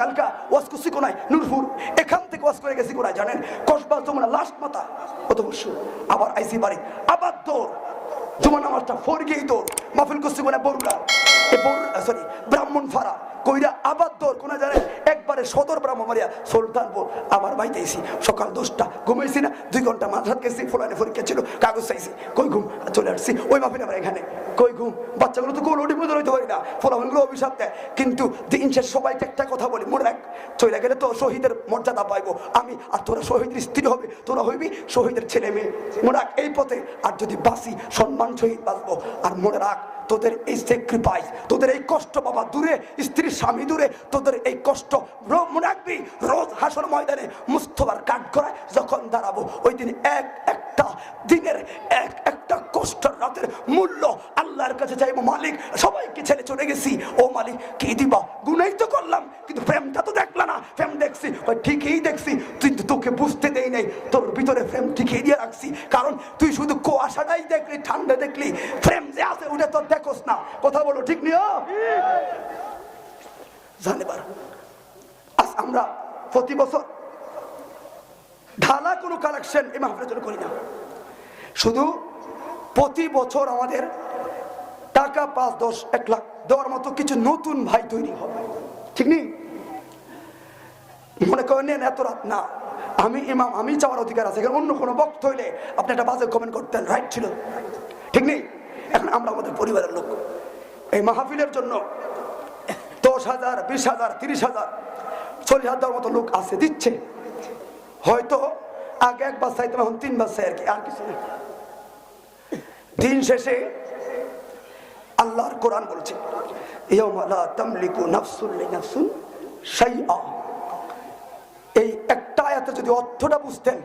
কালকা ওয়াজ করছি কোনায় নূরপুর, এখান থেকে ওয়াজ করে গেছি কোনায় জানেন কসবা যমুনা লাস্ট মাথা কত বছর, আবার আইসি বাড়ি আবার দৌড় জুমা নামাজটা ফোর গিয়েই দৌড় মাহফিল করছি কোনায় বরুড়া সরি ব্রাহ্মণপাড়া কইরা আবার দৌড় কোনা জানেন একবারে সদর ব্রাহ্মণবাড়িয়া সুলতানপুর আবার বাইতেছি সকাল 10টা ঘুমাইছি না 2 ঘন্টা মাঝরাত গেছি ফলানে পরীক্ষা ছিল কাগজ চাইছি কই ঘুম চলে আসছি ওই মাহফিল আবার এখানে কই ঘুম বাচ্চাগুলো তো কোন ওটি হইতে পারি না ফলাফলগুলো অভিশাপ দেয় কিন্তু দিন শেষ সবাইকে একটা কথা বলি মনে রাখ চলে গেলে তো শহীদের মর্যাদা পাইবো আমি আর তোরা শহীদের স্ত্রী হবে তোরা হইবি শহীদের ছেলে মেয়ে মনে রাখ এই পথে আর যদি বাঁচি সম্মান সহিত বাঁচবো আর মনে রাখ তোদের এই স্যাক্রিফাইস তোদের এই কষ্ট বাবা দূরে স্ত্রীর স্বামী দূরে তোদের এই কষ্ট মনে রাখবি রোজ হাসর ময়দানে মুস্তফার কাঠ করায় যখন দাঁড়াবো ওই দিন একটা দিনের একটা কষ্টের রাতের মূল্য আল্লাহর কাছে চাইবো মালিক সবাইকে ছেড়ে চলে গেছি ও মালিক কি দিবা গুনাই তো করলাম কিন্তু প্রেমটা তো দেখলা না প্রেম দেখছি ঠিকই দেখছি কিন্তু তোকে বুঝতে দেই নাই তোর ভিতরে প্রেম ঠিকই দিয়ে রাখছি কারণ তুই শুধু কুয়াশাটাই দেখলি ঠান্ডা দেখলি প্রেম যে আছে ওটা তো দেখোস না কথা বলো ঠিক নিও জানেবার আজ আমরা প্রতি বছর ঢালা কোনো কালেকশন এই মাহফিলের জন্য করি না শুধু প্রতি বছর আমাদের টাকা 5-10-1 লাখ দেওয়ার মতো কিছু নতুন ভাই তৈরি হবে ঠিক নেই মনে করেন এত রাত না আমি ইমাম আমি চাওয়ার অধিকার আছে অন্য কোনো বক্ত হইলে আপনি একটা বাজে কমেন্ট করতেন রাইট ছিল ঠিক নেই এখন আমরা আমাদের পরিবারের লোক এই মাহফিলের জন্য 10,000 20,000 30,000 40,000 মতো লোক আছে দিচ্ছে হয়তো আগে একবার চাইতাম এখন 3 বার চাই আর কি আর কিছু না দিন শেষে আল্লাহর কোরআন বলছে ইয়াউমা লা তামলিকু নাফসুন লিনাফসিন শাইআ এই একটা আয়াতে যদি অর্থটা বুঝতেন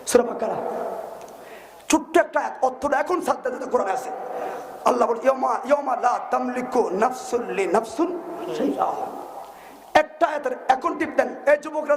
সূরা বাকারা ছোট্ট একটা আয়াত অর্থটা এখন সাদ্দাতে কোরআনে আছে আল্লাহ বলে ইয়াউমা লা তামলিকু নাফসুন লিনাফসিন শাইআ একটা আয়াতের এখন টিপতেন এই যুবকরা